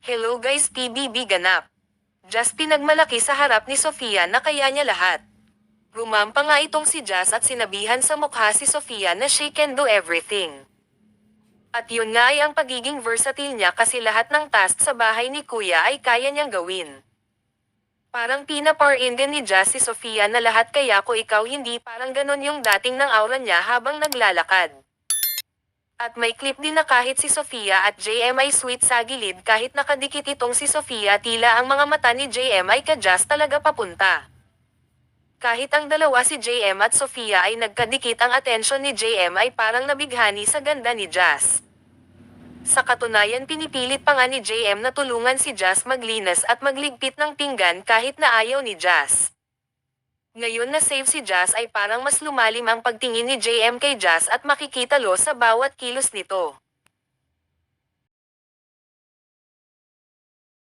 Hello guys, PBB ganap. Just pinagmalaki sa harap ni Sofia na kaya niya lahat. Rumampa nga itong si Jazz at sinabihan sa mukha si Sofia na she can do everything. At yun nga ay ang pagiging versatile niya kasi lahat ng task sa bahay ni Kuya ay kaya niyang gawin. Parang pinapar-in ni Jazz si Sofia na lahat kaya ko ikaw hindi parang ganon yung dating ng aura niya habang naglalakad. At may clip din na kahit si Sofia at JM ay sweet sa gilid kahit nakadikit itong si Sofia tila ang mga mata ni JM ay ka-Jazz talaga papunta. Kahit ang dalawa si JM at Sofia ay nagkadikit ang atensyon ni JM ay parang nabighani sa ganda ni Jazz. Sa katunayan pinipilit pa nga ni JM na tulungan si Jazz maglinas at magligpit ng pinggan kahit na ayaw ni Jazz. Ngayon na save si Jazz ay parang mas lumalim ang pagtingin ni JM kay Jazz at makikita lo sa bawat kilos nito.